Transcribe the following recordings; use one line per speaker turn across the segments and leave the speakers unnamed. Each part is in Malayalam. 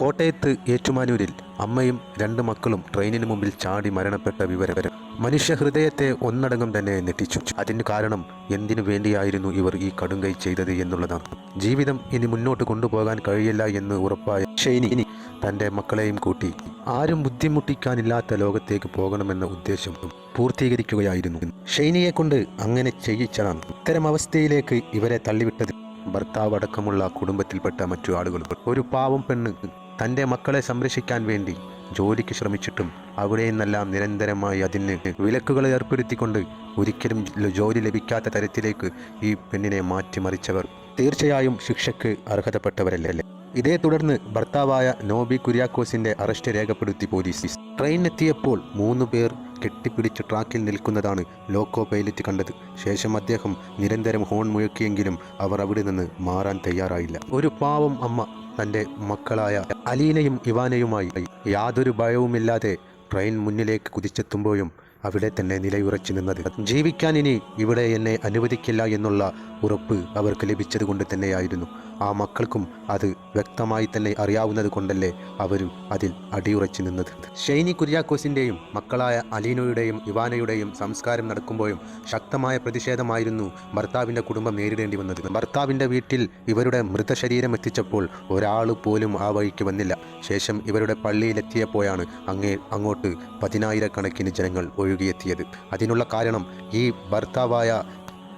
കോട്ടയത്ത് ഏറ്റുമാനൂരിൽ അമ്മയും 2 മക്കളും ട്രെയിനിന് മുമ്പിൽ ചാടി മരണപ്പെട്ട വിവരം മനുഷ്യഹൃദയത്തെ ഒന്നടങ്കം തന്നെ ഞെട്ടിച്ചു. അതിന് കാരണം എന്തിനു വേണ്ടിയായിരുന്നു ഇവർ ഈ കടുങ്കൈ ചെയ്തത് എന്നുള്ളതാണ്. ജീവിതം ഇനി മുന്നോട്ട് കൊണ്ടുപോകാൻ കഴിയില്ല എന്ന് ഉറപ്പായ ഷൈനി തൻ്റെ മക്കളെയും കൂട്ടി ആരും ബുദ്ധിമുട്ടിക്കാനില്ലാത്ത ലോകത്തേക്ക് പോകണമെന്ന ഉദ്ദേശം പൂർത്തീകരിക്കുകയായിരുന്നു. ഷൈനിയെ കൊണ്ട് അങ്ങനെ ചെയ്യിച്ചതാണ്. ഇത്തരം അവസ്ഥയിലേക്ക് ഇവരെ തള്ളിവിട്ടത് ഭർത്താവ് അടക്കമുള്ള കുടുംബത്തിൽപ്പെട്ട മറ്റു ആളുകളും. ഒരു പാവം പെണ്ണ് തൻ്റെ മക്കളെ സംരക്ഷിക്കാൻ വേണ്ടി ജോലിക്ക് ശ്രമിച്ചിട്ടും അവിടെ നിന്നെല്ലാം നിരന്തരമായി അതിന് വിലക്കുകൾ ഏർപ്പെടുത്തിക്കൊണ്ട് ഒരിക്കലും ജോലി ലഭിക്കാത്ത തരത്തിലേക്ക് ഈ പെണ്ണിനെ മാറ്റിമറിച്ചവർ തീർച്ചയായും ശിക്ഷയ്ക്ക് അർഹതപ്പെട്ടവരല്ലേ. ഇതേ തുടർന്ന് ഭർത്താവായ നോബി കുര്യാക്കോസിന്റെ അറസ്റ്റ് രേഖപ്പെടുത്തി പോലീസ്. ട്രെയിനെത്തിയപ്പോൾ 3 പേർ കെട്ടിപ്പിടിച്ച് ട്രാക്കിൽ നിൽക്കുന്നതാണ് ലോക്കോ പൈലറ്റ് കണ്ടത്. ശേഷം അദ്ദേഹം നിരന്തരം ഹോൺ മുഴക്കിയെങ്കിലും അവർ അവിടെ നിന്ന് മാറാൻ തയ്യാറായില്ല. ഒരു പാവം അമ്മ തൻ്റെ മക്കളായ അലീനയും ഇവാനയുമായി യാതൊരു ഭയവുമില്ലാതെ ട്രെയിൻ മുന്നിലേക്ക് കുതിച്ചെത്തുമ്പോഴും അവിടെ തന്നെ നിലയുറച്ചു നിന്നത് ജീവിക്കാൻ ഇനി ഇവിടെ എന്നെ അനുവദിക്കില്ല എന്നുള്ള ഉറപ്പ് അവർക്ക് ലഭിച്ചത് കൊണ്ട് തന്നെയായിരുന്നു. ആ മക്കൾക്കും അത് വ്യക്തമായി തന്നെ അറിയാവുന്നത് കൊണ്ടല്ലേ അവരും അതിൽ അടിയുറച്ചു നിന്നത്. ഷൈനി കുര്യാക്കോസിൻ്റെയും മക്കളായ അലീനയുടെയും ഇവാനയുടെയും സംസ്കാരം നടക്കുമ്പോഴും ശക്തമായ പ്രതിഷേധമായിരുന്നു ഭർത്താവിൻ്റെ കുടുംബം നേരിടേണ്ടി വന്നത്. ഭർത്താവിൻ്റെ വീട്ടിൽ ഇവരുടെ മൃതശരീരം എത്തിച്ചപ്പോൾ ഒരാൾ പോലും ആ വഴിക്ക് വന്നില്ല. ശേഷം ഇവരുടെ പള്ളിയിലെത്തിയപ്പോഴാണ് അങ്ങോട്ട് 10,000-കണക്കിന് ജനങ്ങൾ ഒഴുകിയെത്തിയത്. അതിനുള്ള കാരണം ഈ ഭർത്താവായ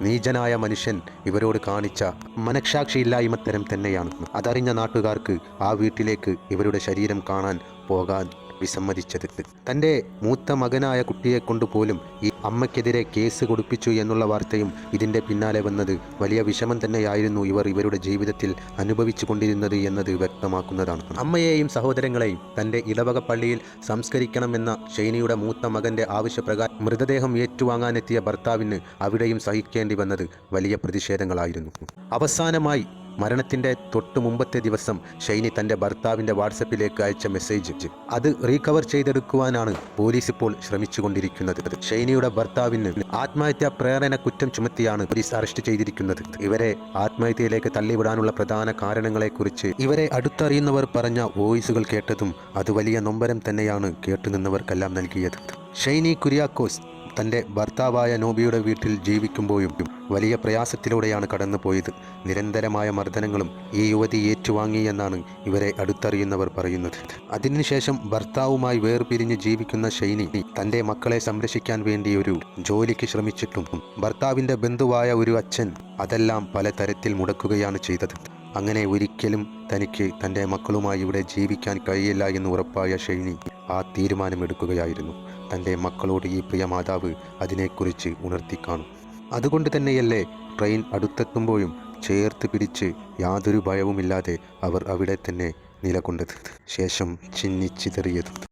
നീചനായ മനുഷ്യൻ ഇവരോട് കാണിച്ച മനഃസാക്ഷിയില്ലായ്മത്തരം തന്നെയാണ്. അതറിഞ്ഞ നാട്ടുകാർക്ക് ആ വീട്ടിലേക്ക് ഇവരുടെ ശരീരം കാണാൻ പോകാൻ വിസമ്മതിച്ചത്. തൻ്റെ മൂത്ത മകനായ കുട്ടിയെ കൊണ്ടുപോലും ഈ അമ്മയ്ക്കെതിരെ കേസ് കൊടുപ്പിച്ചു എന്നുള്ള വാർത്തയും ഇതിൻ്റെ പിന്നാലെ വന്നത് വലിയ വിഷമം തന്നെയായിരുന്നു ഇവരുടെ ജീവിതത്തിൽ അനുഭവിച്ചു കൊണ്ടിരുന്നത് എന്നത് വ്യക്തമാക്കുന്നതാണ്. അമ്മയെയും സഹോദരങ്ങളെയും തൻ്റെ ഇടവക പള്ളിയിൽ സംസ്കരിക്കണമെന്ന ഷൈനിയുടെ മൂത്ത മകൻ്റെ ആവശ്യപ്രകാരം മൃതദേഹം ഏറ്റുവാങ്ങാനെത്തിയ ഭർത്താവിന് അവിടെയും സഹിക്കേണ്ടി വന്നത് വലിയ പ്രതിഷേധങ്ങളായിരുന്നു. അവസാനമായി മരണത്തിൻ്റെ തൊട്ടു മുമ്പത്തെ ദിവസം ഷൈനി തൻ്റെ ഭർത്താവിൻ്റെ വാട്സപ്പിലേക്ക് അയച്ച മെസ്സേജ് അത് റീകവർ ചെയ്തെടുക്കുവാനാണ് പോലീസ് ഇപ്പോൾ ശ്രമിച്ചുകൊണ്ടിരിക്കുന്നത്. ഷൈനിയുടെ ഭർത്താവിന് ആത്മഹത്യാ പ്രേരണ കുറ്റം ചുമത്തിയാണ് പോലീസ് അറസ്റ്റ് ചെയ്തിരിക്കുന്നത്. ഇവരെ ആത്മഹത്യയിലേക്ക് തള്ളിവിടാനുള്ള പ്രധാന കാരണങ്ങളെക്കുറിച്ച് ഇവരെ അടുത്തറിയുന്നവർ പറഞ്ഞ വോയിസുകൾ കേട്ടതും അത് വലിയ നൊമ്പരം തന്നെയാണ് കേട്ടുനിന്നവർക്കെല്ലാം നൽകിയത്. ഷൈനി കുര്യാക്കോസ് തൻ്റെ ഭർത്താവായ നോബിയുടെ വീട്ടിൽ ജീവിക്കുമ്പോഴും വലിയ പ്രയാസത്തിലൂടെയാണ് കടന്നുപോയത്. നിരന്തരമായ മർദ്ദനങ്ങളും ഈ യുവതി ഏറ്റുവാങ്ങിയെന്നാണ് ഇവരെ അടുത്തറിയുന്നവർ പറയുന്നത്. അതിനുശേഷം ഭർത്താവുമായി വേർപിരിഞ്ഞ് ജീവിക്കുന്ന ഷൈനി തൻ്റെ മക്കളെ സംരക്ഷിക്കാൻ വേണ്ടി ഒരു ജോലിക്ക് ശ്രമിച്ചിട്ടും ഭർത്താവിൻ്റെ ബന്ധുവായ ഒരു അച്ഛൻ അതെല്ലാം പലതരത്തിൽ മുടക്കുകയാണ് ചെയ്തത്. അങ്ങനെ ഒരിക്കലും തനിക്ക് തൻ്റെ മക്കളുമായി ഇവിടെ ജീവിക്കാൻ കഴിയില്ല എന്ന് ഉറപ്പായ ഷൈനി ആ തീരുമാനമെടുക്കുകയായിരുന്നു. തൻ്റെ മക്കളോട് ഈ പ്രിയ മാതാവ് അതിനെക്കുറിച്ച് ഉണർത്തിക്കാണും. അതുകൊണ്ട് തന്നെയല്ലേ ട്രെയിൻ അടുത്തെത്തുമ്പോഴും ചേർത്ത് പിടിച്ച് യാതൊരു ഭയവുമില്ലാതെ അവർ അവിടെ തന്നെ നിലകൊണ്ടത്, ശേഷം ചിന്നിച്ചിതറിയതും.